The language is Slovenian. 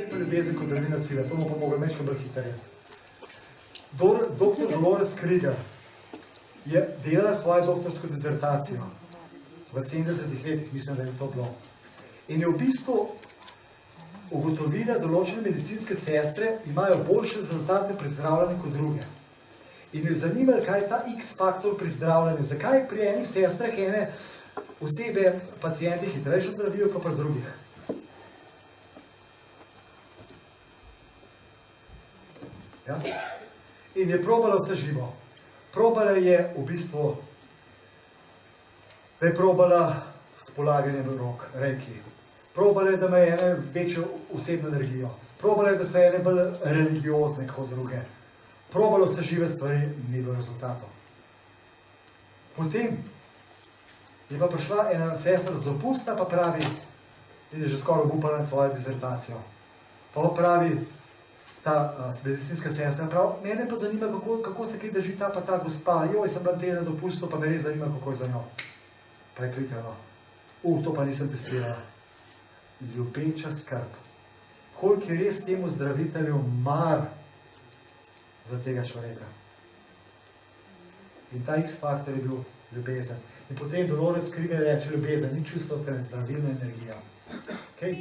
Zdaj pa ljubezen kot drvina sila, to bomo pa mogli mečko bolj hitreje. Dr. Dolores Krieger je delala svojo doktorsko dizertacijo v 70-ih letih, mislim, da je to bilo. In je v bistvu ugotovila, da določene medicinske sestre imajo boljše rezultate pri zdravljenju kot druge. In jo zanimalo, kaj je ta X-faktor pri zdravljenju. Zakaj pri enih sestrah ene osebe, pacijenti hitrejše zdravijo, kot pri drugih. Ja? In je probala vse živo. Probala je v bistvu, da je probala s polaganjem rok, reiki. Probala je, da ima ene večjo osebno energijo. Probala je, da so ene bolj religiozne kot druge. Probala vse žive stvari, ni bilo rezultatov. Potem je pa prišla ena sestra z dopusta, pa pravi, in je že skoraj obupala na svojo dizertacijo. Pa pravi, ta medicinska sestra pravi, mene pa zanima, kako se kaj drži ta pa ta gospa. Joj, sem bila teden na dopustu, pa me res zanima, kako je za njo. Pa je klikala. To pa nisem testirala. Ljubeča skrb. Koliko je res temu zdravitelju mar za tega človeka. In ta X-faktor je bil ljubezen. In potem Dolores Krieger reče ljubezen, ni čustvo, temveč zdravilna energija. Okay?